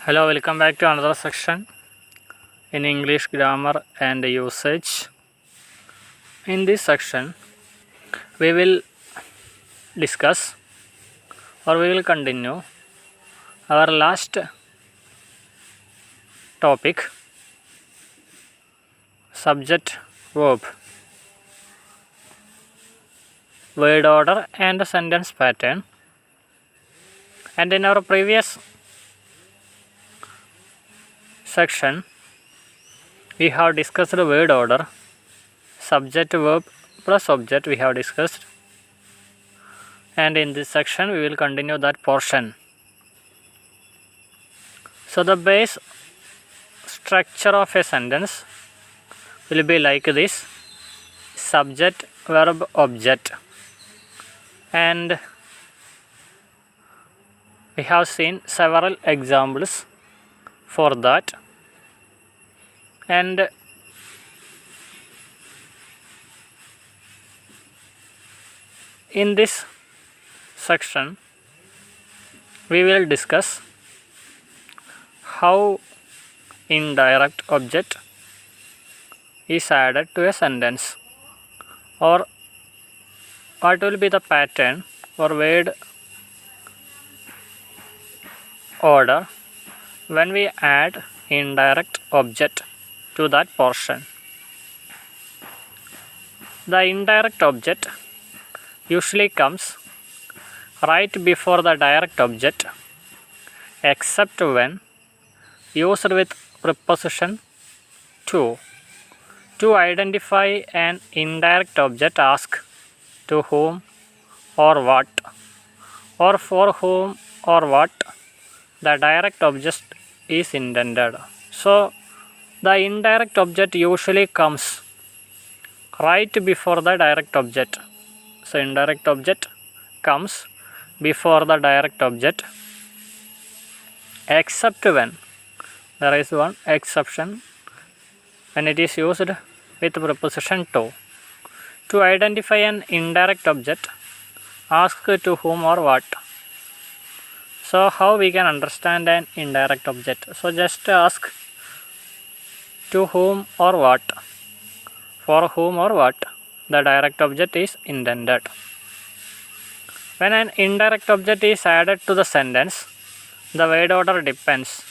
Hello, welcome back to another section in English grammar and usage. In this section, we will discuss or we will continue our last topic, subject verb, word order and sentence pattern. And in our previous section, we have discussed the word order, subject verb plus object we have discussed, and in this section we will continue that portion. So the base structure of a sentence will be like this: subject, verb, object, and we have seen several examples for that. And in this section we will discuss how indirect object is added to a sentence, or what will be the pattern or word order when we add indirect object to that portion. The indirect object usually comes right before the direct object, except when used with preposition to. To identify an indirect object, ask to whom or what, or for whom or what the direct object is intended. So the indirect object usually comes right before the direct object. So indirect object comes before the direct object, except when, there is one exception, when it is used with preposition to. To identify an indirect object, ask to whom or what. So how we can understand an indirect object? So just ask to whom or what, for whom or what the direct object is intended. When an indirect object is added to the sentence, the word order depends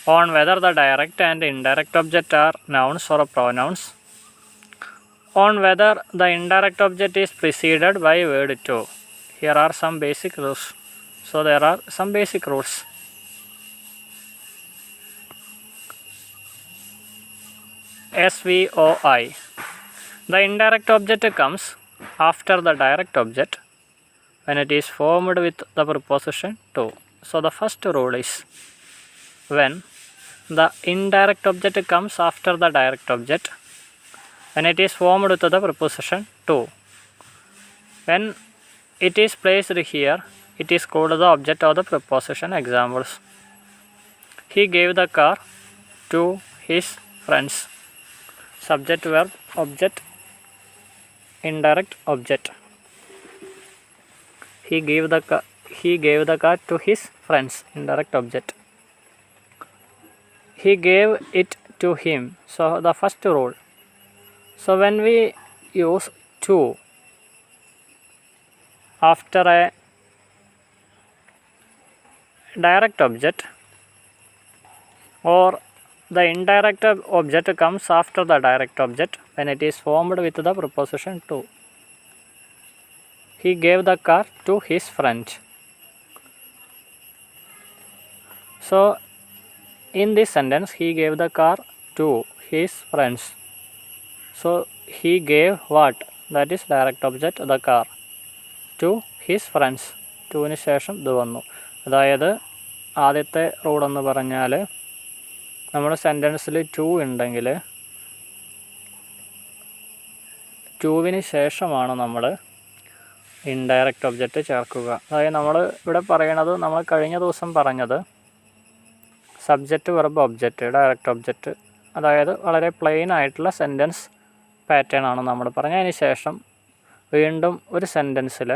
on whether the direct and indirect object are nouns or pronouns, on whether the indirect object is preceded by word to. Here are some basic rules. So there are some basic rules. SVOI. The indirect object comes after the direct object when it is formed with the preposition to. So the first rule is, when the indirect object comes after the direct object when it is formed with the preposition to. When it is placed here, it is called the object of the preposition. Examples: he gave the car to his friends. Subject, verb, object, indirect object. He gave the car to his friends. Indirect object. He gave it to him. So the first rule. So when we use to after a direct object, or the indirect object comes after the direct object when it is formed with the preposition to. He gave the car to his friend. So in this sentence, he gave the car to his friends. So he gave what? That is direct object, the car, to his friends. ടുവിന് ശേഷം ഇത് വന്നു. അതായത് ആദ്യത്തെ rule എന്ന് പറഞ്ഞാൽ, നമ്മുടെ സെൻറ്റൻസിൽ to ഉണ്ടെങ്കിൽ ടുവിന് ശേഷമാണ് നമ്മൾ ഇൻഡയറക്റ്റ് ഒബ്ജക്റ്റ് ചേർക്കുക. അതായത് നമ്മൾ ഇവിടെ പറയണത്, നമ്മൾ കഴിഞ്ഞ ദിവസം പറഞ്ഞത് subject, verb, object, direct object, അതായത് വളരെ പ്ലെയിൻ ആയിട്ടുള്ള സെൻറ്റൻസ് പാറ്റേൺ ആണ് നമ്മൾ പറഞ്ഞത്. അതിന് ശേഷം വീണ്ടും ഒരു സെൻറ്റൻസിൽ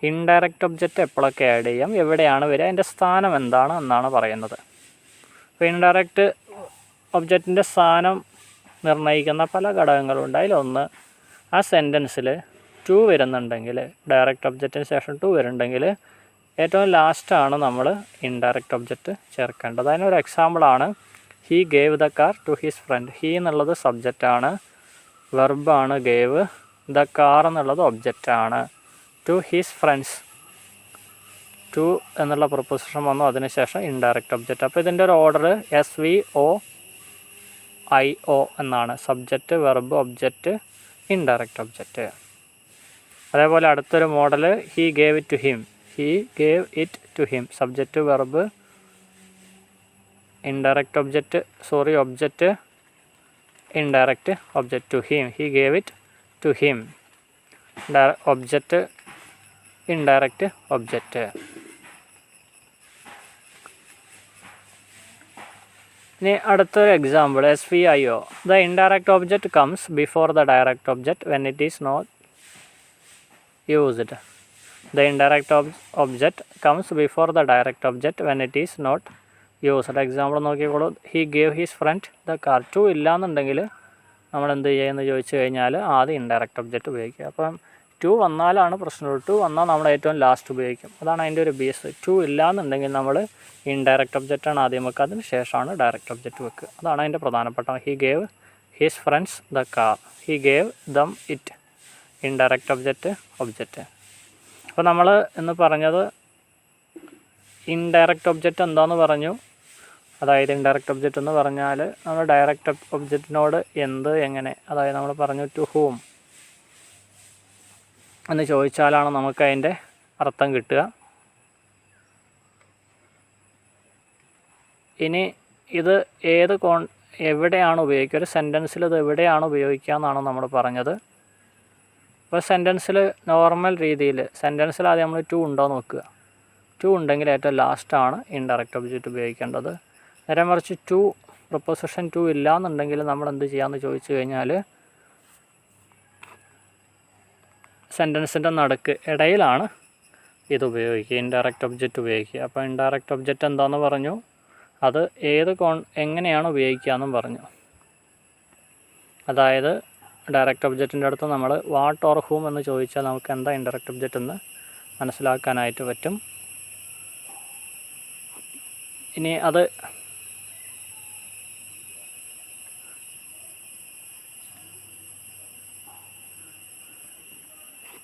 ഇൻഡയറക്റ്റ് ഒബ്ജക്റ്റ് എപ്പോഴൊക്കെ ആഡ് ചെയ്യാം, എവിടെയാണ് വരിക, അതിൻ്റെ സ്ഥാനം എന്താണ് എന്നാണ് പറയുന്നത്. അപ്പോൾ ഇൻഡയറക്റ്റ് ഒബ്ജക്റ്റിൻ്റെ സ്ഥാനം നിർണ്ണയിക്കുന്ന പല ഘടകങ്ങളുണ്ട്. അതിലൊന്ന് ആ സെൻറ്റൻസിൽ ടു വരുന്നുണ്ടെങ്കിൽ, ഡയറക്റ്റ് ഒബ്ജക്റ്റിന് ശേഷം ടു വരുന്നുണ്ടെങ്കിൽ ഏറ്റവും ലാസ്റ്റാണ് നമ്മൾ ഇൻഡയറക്റ്റ് ഒബ്ജക്റ്റ് ചേർക്കേണ്ടത്. അതിനൊരു എക്സാമ്പിളാണ് he gave the car to his friend. He എന്നുള്ളത് സബ്ജക്റ്റാണ്, വെർബാണ് ഗേവ്, ദ കാർ എന്നുള്ളത് ഒബ്ജക്റ്റാണ്. ടു ഹിസ് ഫ്രണ്ട്സ്, ടു എന്നുള്ള പ്രൊപ്പോസിഷൻ വന്നു, അതിനുശേഷം ഇൻഡയറക്റ്റ് ഒബ്ജക്റ്റ്. അപ്പോൾ ഇതിൻ്റെ ഒരു ഓർഡർ SVOIO എന്നാണ്. Subject, verb, object, indirect object. അതേപോലെ അടുത്തൊരു model he gave it to him. He gave it to him, subject, verb, indirect object, object, indirect object. To him, he gave it to him, object, indirect object. ഇനി അടുത്തൊരു example SVIO. The indirect object comes before the direct object when it is not used. The indirect object comes before the direct object when it is not used. Example നോക്കിക്കോളൂ. He gave his friend the car. To ഇല്ലയെന്നുണ്ടെങ്കിൽ നമ്മൾ എന്ത് ചെയ്യുമെന്ന് ചോദിച്ചു കഴിഞ്ഞാൽ ആദ്യം indirect object ഉപയോഗിക്കുക. അപ്പം ടു വന്നാലാണ് പ്രശ്നമുള്ളൂ. ടു വന്നാൽ നമ്മൾ ഏറ്റവും ലാസ്റ്റ് ഉപയോഗിക്കും. അതാണ് അതിൻ്റെ ഒരു ബേസ്. ടു ഇല്ലയെന്നുണ്ടെങ്കിൽ നമ്മൾ ഇൻഡയറക്റ്റ് ഒബ്ജക്റ്റാണ് ആദ്യം വെക്കുക, അതിന് ശേഷമാണ് ഡയറക്റ്റ് ഒബ്ജക്റ്റ് വെക്കുക. അതാണ് അതിൻ്റെ പ്രധാനപ്പെട്ട. He gave his friends the car, he gave dum it, indirect object. അപ്പോൾ നമ്മൾ എന്ന് പറഞ്ഞത് ഇൻഡയറക്റ്റ് ഒബ്ജക്റ്റ് എന്താണെന്ന് പറഞ്ഞു. അതായത് ഇൻഡയറക്റ്റ് ഒബ്ജക്റ്റ് എന്ന് പറഞ്ഞാൽ നമ്മൾ ഡയറക്റ്റ് ഒബ്ജക്റ്റിനോട് എന്ത്, എങ്ങനെ, അതായത് നമ്മൾ പറഞ്ഞു ടു ഹൂം എന്ന് ചോദിച്ചാലാണ് നമുക്ക് അതിൻ്റെ അർത്ഥം കിട്ടുക. ഇനി ഇത് എവിടെയാണ് ഉപയോഗിക്കുക, ഒരു സെൻറ്റൻസിൽ ഇത് എവിടെയാണ് ഉപയോഗിക്കുക എന്നാണ് നമ്മൾ പറഞ്ഞത്. അപ്പോൾ സെൻറ്റൻസിൽ നോർമൽ രീതിയിൽ സെൻറ്റൻസിൽ ആദ്യം നമ്മൾ ടു ഉണ്ടോ എന്ന് നോക്കുക. ടു ഉണ്ടെങ്കിൽ ഏറ്റവും ലാസ്റ്റാണ് ഇൻഡയറക്റ്റ് ഒബ്ജക്റ്റ് ഉപയോഗിക്കേണ്ടത്. നേരെ മറിച്ച് പ്രൊപ്പോസിഷൻ ടു ഇല്ല എന്നുണ്ടെങ്കിൽ നമ്മൾ എന്ത് ചെയ്യാമെന്ന് ചോദിച്ചു കഴിഞ്ഞാൽ സെൻറ്റൻസിൻ്റെ നടുക്ക് ഇടയിലാണ് ഇത് ഉപയോഗിക്കുക, ഇൻഡയറക്റ്റ് ഒബ്ജക്റ്റ് ഉപയോഗിക്കുക. അപ്പോൾ ഇൻഡയറക്റ്റ് ഒബ്ജക്റ്റ് എന്താണെന്ന് പറഞ്ഞു, അത് എങ്ങനെയാണ് ഉപയോഗിക്കുക എന്നും പറഞ്ഞു. അതായത് ഡയറക്റ്റ് ഒബ്ജക്റ്റിൻ്റെ അടുത്ത് നമ്മൾ വാട്ട് ഓർ ഹൂം എന്ന് ചോദിച്ചാൽ നമുക്ക് എന്താ ഇൻഡയറക്റ്റ് ഒബ്ജക്റ്റ് എന്ന് മനസ്സിലാക്കാനായിട്ട് പറ്റും.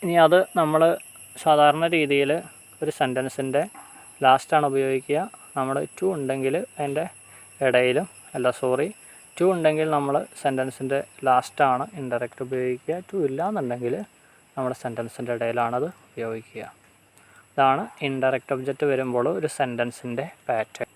ഇനി അത് നമ്മൾ സാധാരണ രീതിയിൽ ഒരു സെൻറ്റൻസിൻ്റെ ലാസ്റ്റാണ് ഉപയോഗിക്കുക. നമ്മൾ ടു ഉണ്ടെങ്കിൽ അതിൻ്റെ ഇടയിലും, ടു ഉണ്ടെങ്കിൽ നമ്മൾ സെൻറ്റൻസിൻ്റെ ലാസ്റ്റാണ് ഇൻഡയറക്റ്റ് ഉപയോഗിക്കുക. ടു ഇല്ല എന്നുണ്ടെങ്കിൽ നമ്മൾ സെൻറ്റൻസിൻ്റെ ഇടയിലാണത് ഉപയോഗിക്കുക. ഇതാണ് ഇൻഡയറക്റ്റ് ഒബ്ജക്റ്റ് വരുമ്പോൾ ഒരു സെൻറ്റൻസിൻ്റെ പാറ്റേൺ.